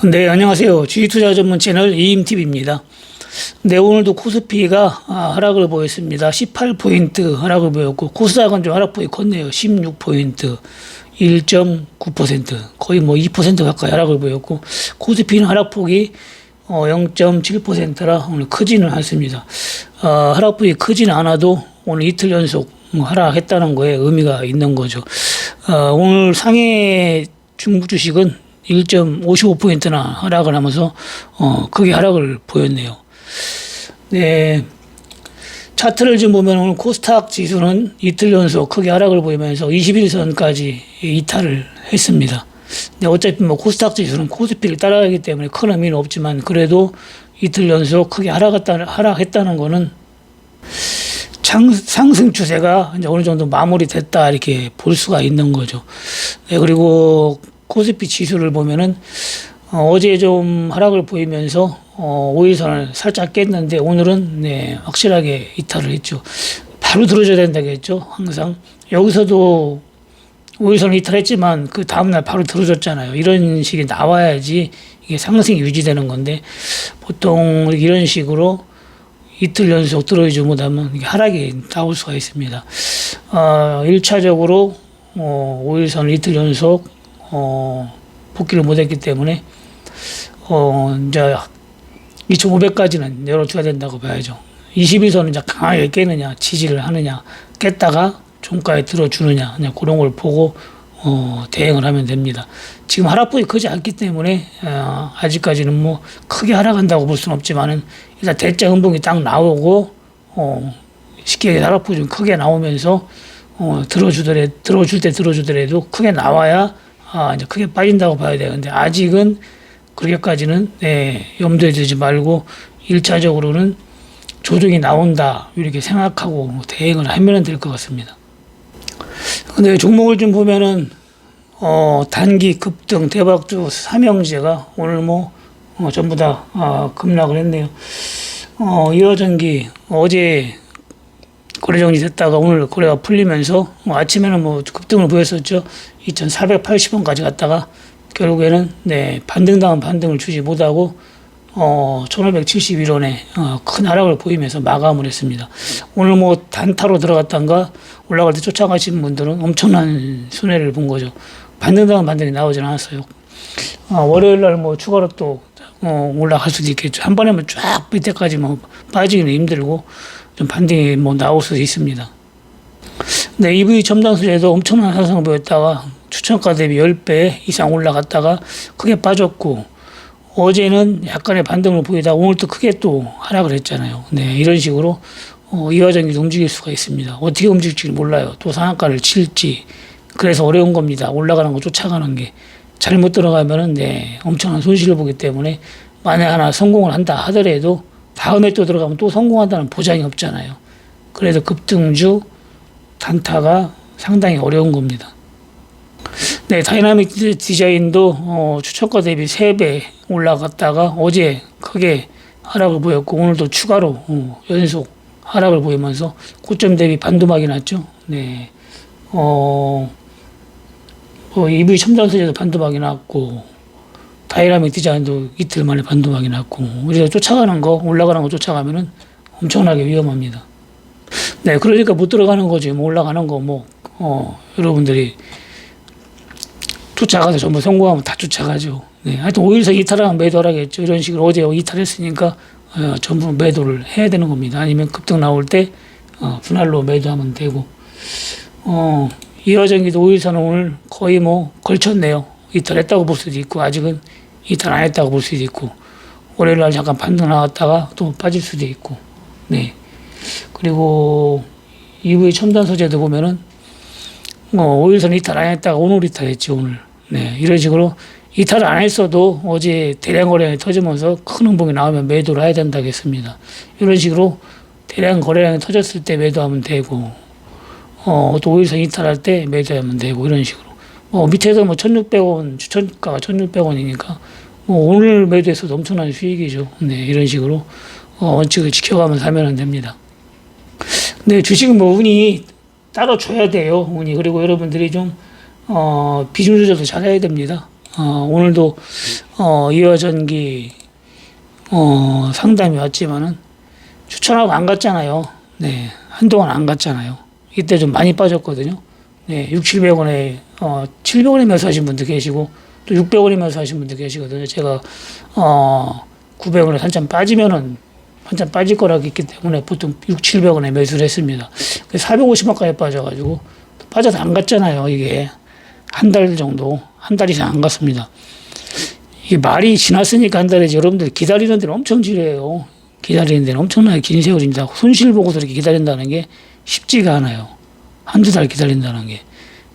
네, 안녕하세요. 주식투자 전문 채널 이임TV입니다. 네, 오늘도 코스피가 하락을 보였습니다. 18포인트 하락을 보였고, 코스닥은 좀 하락폭이 컸네요. 16포인트, 1.9%, 거의 뭐 2% 가까이 하락을 보였고, 코스피는 하락폭이 0.7%라 오늘 크지는 않습니다. 하락폭이 크지는 않아도 오늘 이틀 연속 하락했다는 거에 의미가 있는 거죠. 오늘 상해 중국 주식은 1.55포인트나 하락을 하면서 크게 하락을 보였네요. 네, 차트를 좀 보면 오늘 코스닥 지수는 이틀 연속 크게 하락을 보이면서 21선까지 이탈을 했습니다. 근데 어차피 뭐 코스닥 지수는 코스피를 따라가기 때문에 큰 의미는 없지만 그래도 이틀 연속 크게 하락했다는 거는 상승 추세가 이제 어느 정도 마무리됐다 이렇게 볼 수가 있는 거죠. 네, 그리고 코스피 지수를 보면은 어제 좀 하락을 보이면서 5일선을 살짝 깼는데 오늘은 네, 확실하게 이탈을 했죠. 바로 들어줘야 된다겠죠. 항상 여기서도 5일선을 이탈했지만 그 다음날 바로 들어줬잖아요. 이런 식이 나와야지 이게 상승이 유지되는 건데 보통 이런 식으로 이틀 연속 들어주지 못하면 하락이 나올 수가 있습니다. 1차적으로 5일선을 이틀 연속 복귀를 못했기 때문에 이제 2,500까지는 열어줘야 된다고 봐야죠. 21선은 이제 강하게 깨느냐, 지지를 하느냐, 깼다가 종가에 들어주느냐, 그냥 그런 걸 보고 대응을 하면 됩니다. 지금 하락폭이 크지 않기 때문에 아직까지는 뭐 크게 하락한다고 볼 수는 없지만은 일단 대자 음봉이 딱 나오고 쉽게 하락폭이 좀 크게 나오면서 들어줄 때 들어주더라도 크게 나와야 이제 크게 빠진다고 봐야 되는데 아직은 그렇게까지는 염두에 두지 말고 1차적으로는 조정이 나온다 이렇게 생각하고 대응을 하면 될 것 같습니다. 근데 종목을 좀 보면은 단기 급등 대박주 삼형제가 오늘 전부 다 급락을 했네요. 이화전기 어제 거래 정지됐다가 오늘 거래가 풀리면서 아침에는 급등을 보였었죠. 2,480원까지 갔다가 결국에는 반등다운 반등을 주지 못하고 1,571원에 큰 하락을 보이면서 마감을 했습니다. 오늘 단타로 들어갔던가 올라갈 때 쫓아가신 분들은 엄청난 손해를 본 거죠. 반등다운 반등이 나오진 않았어요. 월요일 날 추가로 또 올라갈 수도 있겠죠. 한 번에만 쫙 밑에까지 빠지기는 힘들고 좀 반등이 나올 수도 있습니다. 네, EV 첨단 소재도 엄청난 상승을 보였다가 추천가 대비 10배 이상 올라갔다가 크게 빠졌고 어제는 약간의 반등을 보이다가 오늘 또 크게 또 하락을 했잖아요. 네, 이런 식으로 이화전기도 움직일 수가 있습니다. 어떻게 움직일지 몰라요. 또 상한가를 칠지. 그래서 어려운 겁니다. 올라가는 거 쫓아가는 게. 잘못 들어가면은 엄청난 손실을 보기 때문에 만약 하나 성공을 한다 하더라도 다음에 또 들어가면 또 성공한다는 보장이 없잖아요. 그래서 급등주 단타가 상당히 어려운 겁니다. 네, 다이나믹 디자인도 추천가 대비 3배 올라갔다가 어제 크게 하락을 보였고 오늘도 추가로 연속 하락을 보이면서 고점 대비 반도막이 났죠. 네, EV 첨단 소재도 반도막이 났고 다이나믹 디자인도 이틀 만에 반도막이 났고 우리가 쫓아가는 거 올라가는 거 쫓아가면은 엄청나게 위험합니다. 네, 그러니까 못 들어가는 거지. 올라가는 거 여러분들이 쫓아가서 전부 성공하면 다 쫓아가죠. 네, 하여튼 5일선 이탈하면 매도하라겠죠. 이런 식으로 어제 이탈했으니까 전부 매도를 해야 되는 겁니다. 아니면 급등 나올 때 분할로 매도하면 되고 이화전기도 5일선은 오늘 거의 걸쳤네요. 이탈했다고 볼 수도 있고 아직은 이탈 안 했다고 볼 수도 있고 월요일 날 잠깐 반등 나왔다가 또 빠질 수도 있고 네. 그리고 EV 첨단 소재도 보면은 5일선 이탈 안 했다가 오늘 이탈했지 오늘. 네, 이런 식으로 이탈을 안 했어도 어제 대량 거래량이 터지면서 큰 음봉이 나오면 매도를 해야 된다겠습니다. 이런 식으로 대량 거래량이 터졌을 때 매도하면 되고 또 5일선 이탈할 때 매도하면 되고 이런 식으로 밑에서 1,600원 추천가가 1,600원이니까 오늘 매도했어도 엄청난 수익이죠. 네, 이런 식으로 원칙을 지켜가면서 하면 됩니다. 네, 주식은 운이 따로 줘야 돼요. 운이. 그리고 여러분들이 좀 비중 조절도 잘해야 됩니다. 오늘도 이화전기 상담이 왔지만은 추천하고 안 갔잖아요. 네, 한동안 안 갔잖아요. 이때 좀 많이 빠졌거든요. 네, 600-700원에 700원에 매수하신 분도 계시고 또 600원에 매수하신 분도 계시거든요. 제가 900원에 한참 빠지면은 한참 빠질 거라고 있기 때문에 보통 600-700원에 매수를 했습니다. 450원까지 빠져가지고 빠져서 안 갔잖아요. 이게 한 달 정도, 한 달 이상 안 갔습니다. 이게 말이 지났으니까 한 달이지, 여러분들 기다리는 데는 엄청 지래요. 기다리는 데는 엄청나게 긴 세월입니다. 손실 보고서 이렇게 기다린다는 게 쉽지가 않아요. 한두 달 기다린다는 게.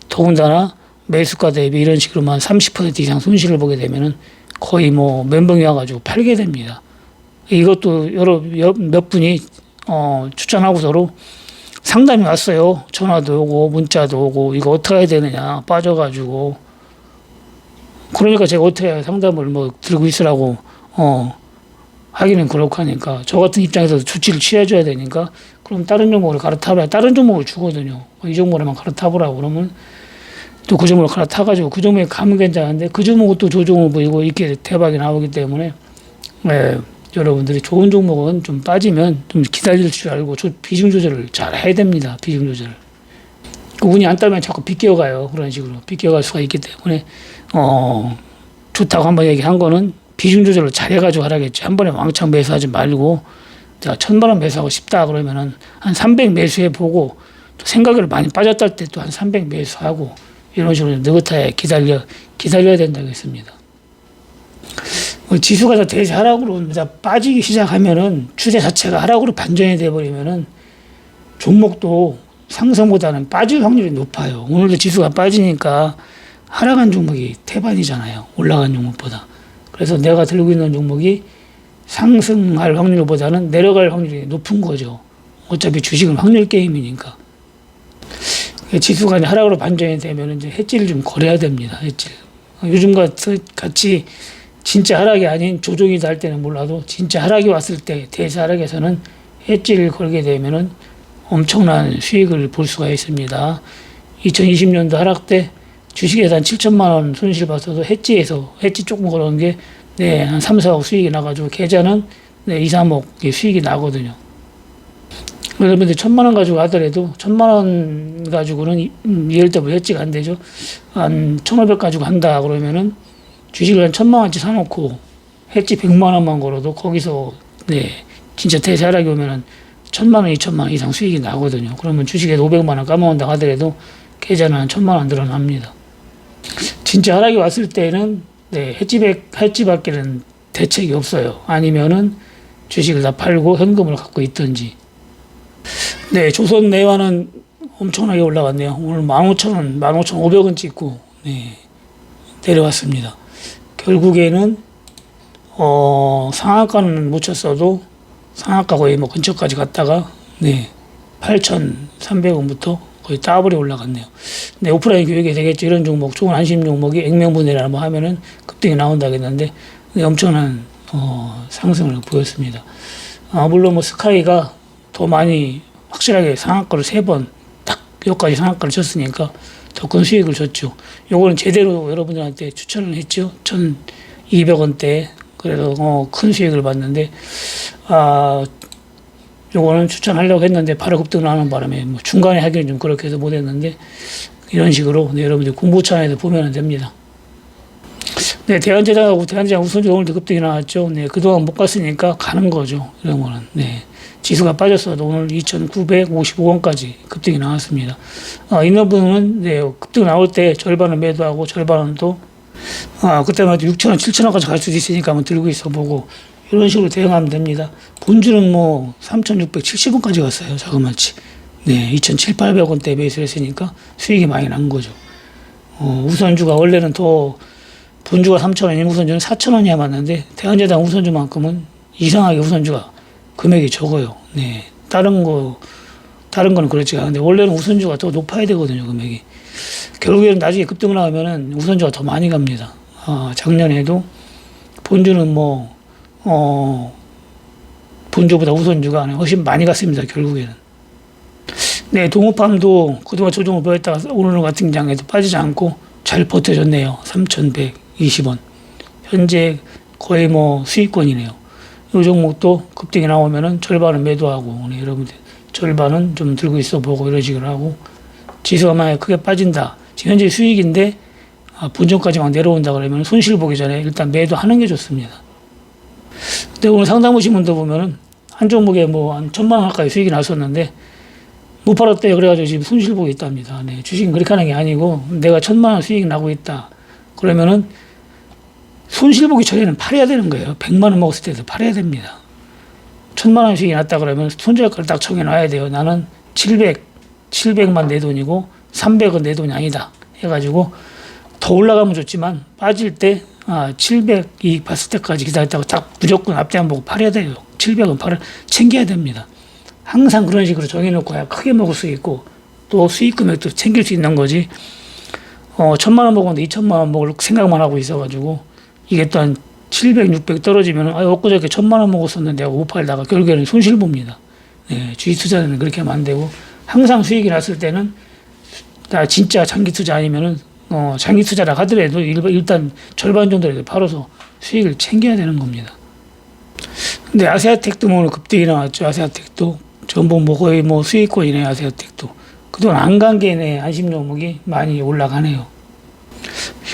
더군다나 매수가 대비 이런 식으로만 30% 이상 손실을 보게 되면은 거의 뭐 멘붕이 와가지고 팔게 됩니다. 이것도 몇 분이 추천하고서로 상담이 왔어요. 전화도 오고 문자도 오고 이거 어떻게 해야 되느냐 빠져가지고. 그러니까 제가 어떻게 해야 상담을 뭐 들고 있으라고 하기는 그렇고 하니까 저 같은 입장에서도 조치를 취해줘야 되니까 그럼 다른 종목을 갈아타봐야 다른 종목을 주거든요. 이 종목으로만 갈아타보라고 그러면 또 그 종목을 갈아타가지고 그 종목에 가면 괜찮은데 그 종목은 또 조종을 보이고 이렇게 대박이 나오기 때문에 여러분들이 좋은 종목은 좀 빠지면 좀 기다릴 줄 알고 비중 조절을 잘 해야 됩니다. 비중 조절. 그 운이 안 따면 자꾸 비껴가요. 그런 식으로 비껴갈 수가 있기 때문에 좋다고 한번 얘기한 거는 비중 조절을 잘 해가지고 하라겠죠. 한 번에 왕창 매수하지 말고 제가 1,000만 원 매수하고 싶다 그러면은 한 300 매수해 보고 또 생각을 많이 빠졌다 때 또 한 300 매수하고 이런 식으로 느긋하게 기다려야 된다고 했습니다. 지수가 다 대세 하락으로 빠지기 시작하면은 추세 자체가 하락으로 반전이 돼버리면은 종목도 상승보다는 빠질 확률이 높아요. 오늘도 지수가 빠지니까 하락한 종목이 태반이잖아요. 올라간 종목보다. 그래서 내가 들고 있는 종목이 상승할 확률보다는 내려갈 확률이 높은 거죠. 어차피 주식은 확률 게임이니까. 지수가 하락으로 반전이 되면 이제 해지를 좀 걸어야 됩니다. 해지. 요즘 같이 진짜 하락이 아닌 조정이 날 때는 몰라도 진짜 하락이 왔을 때 대세 하락에서는 해지를 걸게 되면은 엄청난 수익을 볼 수가 있습니다. 2020년도 하락 때 주식에서 한 7천만 원 손실 봤어도 해지 조금 걸어온 게 한 3, 4억 수익이 나가지고 계좌는 2, 3억 수익이 나거든요. 여러분들 1,000만 원 가지고 하더라도 1,000만 원 가지고는 예를 들면 해지가 안 되죠. 한 1,500 가지고 한다 그러면은 주식을 한 1,000만 원치 사놓고 해지 100만 원만 걸어도 거기서 진짜 대세 하락이 오면은 1,000만 원, 2,000만 원 이상 수익이 나거든요. 그러면 주식에서 500만 원 까먹는다 하더라도 계좌는 한 1,000만 원 늘어납니다. 진짜 하락이 왔을 때는 해지밖에는 대책이 없어요. 아니면은 주식을 다 팔고 현금을 갖고 있든지. 조선 내화는 엄청나게 올라갔네요. 오늘 15,000원, 15,500원 찍고 내려왔습니다. 결국에는 상한가는 못 쳤어도 상한가 거의 뭐 근처까지 갔다가 8,300원부터 거의 더블이 올라갔네요. 오프라인 교육이 되겠죠. 이런 종목, 좋은 안심 종목이 액면분해라 뭐 하면은 급등이 나온다겠는데 엄청난 상승을 보였습니다. 물론 뭐 스카이가 더 많이 확실하게 상한가를 3번 딱 여기까지 상한가를 쳤으니까 더 큰 수익을 줬죠. 요거는 제대로 여러분들한테 추천을 했죠. 1,200원대. 그래서 큰 수익을 봤는데 요거는 추천하려고 했는데 바로 급등 나는 바람에 뭐 중간에 하기는 좀 그렇게 해서 못했는데 이런 식으로 여러분들 공부창에서 보면 됩니다. 대한제당하고 대한제당 우선주 오늘도 급등이 나왔죠. 그동안 못 갔으니까 가는 거죠. 이런 거는. 지수가 빠졌어도 오늘 2,955원까지 급등이 나왔습니다. 있는 분은 급등 나올 때 절반은 매도하고 절반은 또 그때마다 6,000원, 7,000원까지 갈 수도 있으니까 한번 들고 있어 보고 이런 식으로 대응하면 됩니다. 본주는 뭐 3,670원까지 갔어요. 자그마치. 2,700-800원대 매수를 했으니까 수익이 많이 난 거죠. 우선주가 원래는 더 본주가 3,000원이면 우선주는 4,000원이야 맞는데 대한제당 우선주만큼은 이상하게 우선주가 금액이 적어요. 다른 거는 그렇지가 않은데 원래는 우선주가 더 높아야 되거든요. 금액이. 결국에는 나중에 급등 나오면은 우선주가 더 많이 갑니다. 작년에도 본주는 본주보다 우선주가 훨씬 많이 갔습니다. 결국에는. 동호팜도 그동안 조정을 보였다가 오늘 같은 장에도 빠지지 않고 잘 버텨줬네요. 3,100 20원. 현재 거의 뭐 수익권이네요. 이 종목도 급등이 나오면은 절반은 매도하고, 네, 여러분들 절반은 좀 들고 있어 보고 이런 식으로 하고, 지수가 만약에 크게 빠진다. 지금 현재 수익인데 본전까지 막 내려온다 그러면 손실 보기 전에 일단 매도하는 게 좋습니다. 근데 오늘 상담 오신 분들 보면은 한 종목에 뭐 한 1,000만 원 가까이 수익이 났었는데 못 팔았대요. 그래가지고 지금 손실 보고 있답니다. 네, 주식은 그렇게 하는 게 아니고 내가 1,000만 원 수익이 나고 있다. 그러면은 손실 보기 전에는 팔아야 되는 거예요. 100만 원 먹었을 때도 팔아야 됩니다. 1,000만 원 수익이 났다 그러면 손절가를 딱 정해놔야 돼요. 나는 700만 내 돈이고 300은 내 돈이 아니다. 해가지고 더 올라가면 좋지만 빠질 때 700 이익 봤을 때까지 기다렸다가 딱 무조건 앞뒤 안 보고 팔아야 돼요. 700은 챙겨야 됩니다. 항상 그런 식으로 정해놓고 크게 먹을 수 있고 또 수익 금액도 챙길 수 있는 거지. 1,000만 원 먹었는데 2,000만 원 먹을 생각만 하고 있어가지고 이게 또 한 700, 600 떨어지면 엊그저께 1,000만 원 먹었었는데 하고 못 팔다가 결국에는 손실 봅니다. 네, 주식 투자는 그렇게 하면 안 되고 항상 수익이 났을 때는 나 진짜 장기 투자 아니면은 장기 투자라 하더라도 일단 절반 정도라도 팔아서 수익을 챙겨야 되는 겁니다. 근데 아세아텍도 오늘 급등이 나왔죠. 아세아텍도 전부 뭐 거의 뭐 수익권이네. 아세아텍도 그동안 안간게네 안심 종목이 많이 올라가네요.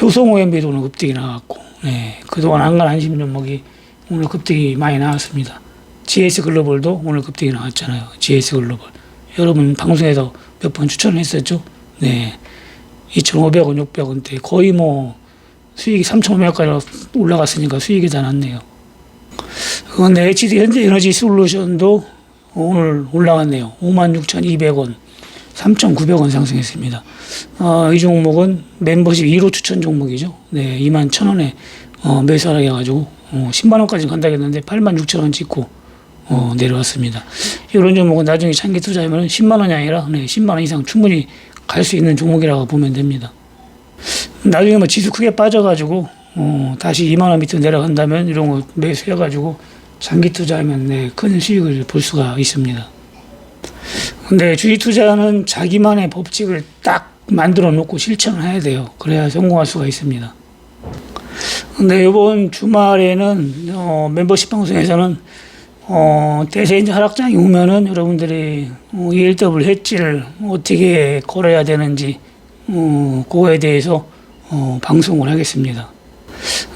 효성 OMB도 오늘 급등이 나왔고, 네, 그동안 안간 안심 종목이 오늘 급등이 많이 나왔습니다. GS 글로벌도 오늘 급등이 나왔잖아요. GS 글로벌 여러분 방송에서 몇 번 추천을 했었죠. 네, 2,500원, 600원대 거의 뭐 수익이 3,500원까지 올라갔으니까 수익이 다 났네요. 그런데 HD 현대에너지 솔루션도 오늘 올라갔네요. 56,200원, 3,900원 상승했습니다. 이 종목은 멤버십 1호 추천 종목이죠. 네, 21,000원에 매수하게 해가지고 10만 원까지 간다겠는데 86,000원 찍고 내려왔습니다. 이런 종목은 나중에 장기 투자하면 10만 원이 아니라 10만 원 이상 충분히 갈 수 있는 종목이라고 보면 됩니다. 나중에 뭐 지수 크게 빠져가지고 다시 2만 원 밑으로 내려간다면 이런 거 매수해가지고 장기 투자하면 큰 수익을 볼 수가 있습니다. 근데 주식 투자는 자기만의 법칙을 딱 만들어 놓고 실천을 해야 돼요. 그래야 성공할 수가 있습니다. 근데 이번 주말에는 멤버십 방송에서는 대세 이제 하락장이 오면은 여러분들이 ELW 해지를 어떻게 걸어야 되는지 그거에 대해서 방송을 하겠습니다.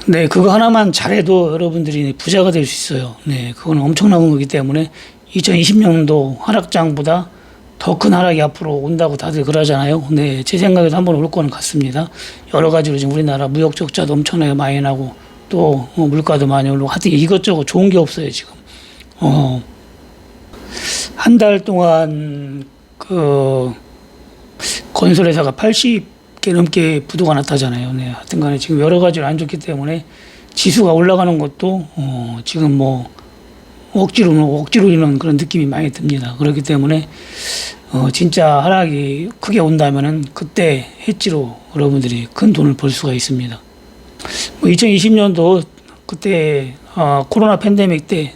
네, 그거 하나만 잘해도 여러분들이 부자가 될 수 있어요. 네, 그건 엄청난 거기 때문에 2020년도 하락장보다 더 큰 하락이 앞으로 온다고 다들 그러잖아요. 네, 제 생각에도 한번 올 거는 같습니다. 여러 가지로 지금 우리나라 무역 적자도 엄청나게 많이 나고 또 물가도 많이 오르고 하여튼 이것저것 좋은 게 없어요, 지금. 한 달 동안 그 건설회사가 80개 넘게 부도가 났다잖아요. 네, 하여튼 간에 지금 여러 가지로 안 좋기 때문에 지수가 올라가는 것도 지금 뭐 억지로 이런 그런 느낌이 많이 듭니다. 그렇기 때문에 진짜 하락이 크게 온다면은 그때 해지로 여러분들이 큰 돈을 벌 수가 있습니다. 2020년도 그때 코로나 팬데믹 때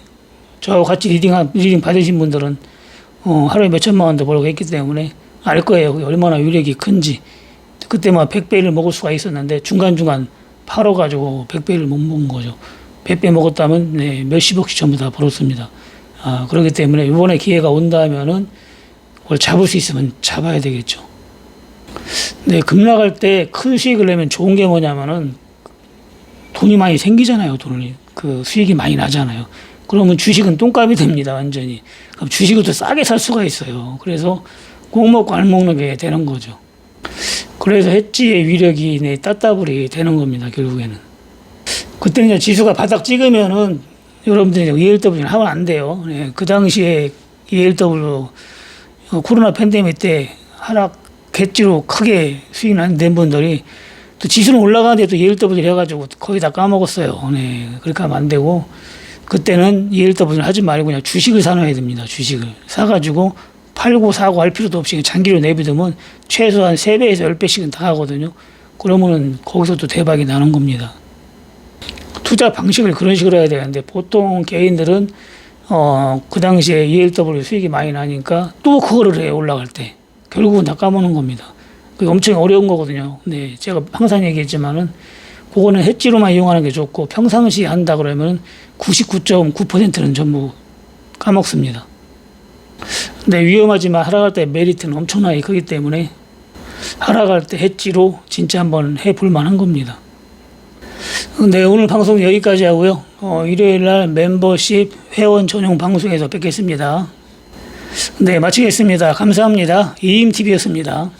저하고 같이 리딩 받으신 분들은 하루에 몇 천만 원도 벌고 했기 때문에 알 거예요. 얼마나 위력이 큰지. 그때 막 100배를 먹을 수가 있었는데 중간중간 팔아가지고 100배를 못 먹은 거죠. 100배 먹었다면 몇십억씩 전부 다 벌었습니다. 그렇기 때문에 이번에 기회가 온다면은 그걸 잡을 수 있으면 잡아야 되겠죠. 네, 급락할 때 큰 수익을 내면 좋은 게 뭐냐면은 돈이 많이 생기잖아요. 그 수익이 많이 나잖아요. 그러면 주식은 똥값이 됩니다. 완전히. 그럼 주식을 더 싸게 살 수가 있어요. 그래서 꼭 먹고 안 먹는 게 되는 거죠. 그래서 해지의 위력이 따따블이 되는 겁니다. 결국에는. 그때는 이제 지수가 바닥 찍으면은 여러분들이 ELW는 하면 안 돼요. 네, 그 당시에 ELW 코로나 팬데믹 때 하락했지로 크게 수익 낸 분들이 또 지수는 올라가는데 또 ELW를 해가지고 거의 다 까먹었어요. 네, 그렇게 하면 안 되고 그때는 ELW를 하지 말고 그냥 주식을 사놔야 됩니다. 주식을 사가지고 팔고 사고 할 필요도 없이 장기로 내비두면 최소한 3배에서 10배씩은 다 하거든요. 그러면은 거기서 또 대박이 나는 겁니다. 투자 방식을 그런 식으로 해야 되는데 보통 개인들은 그 당시에 ELW 수익이 많이 나니까 또 그거를 해요. 올라갈 때 결국은 다 까먹는 겁니다. 그게 엄청 어려운 거거든요. 네, 제가 항상 얘기했지만은 그거는 햇지로만 이용하는 게 좋고 평상시에 한다 그러면 99.9%는 전부 까먹습니다. 근데 위험하지만 하락할 때 메리트는 엄청나게 크기 때문에 하락할 때 햇지로 진짜 한번 해볼 만한 겁니다. 네, 오늘 방송 여기까지 하고요. 일요일 날 멤버십 회원 전용 방송에서 뵙겠습니다. 네, 마치겠습니다. 감사합니다. 이임TV였습니다.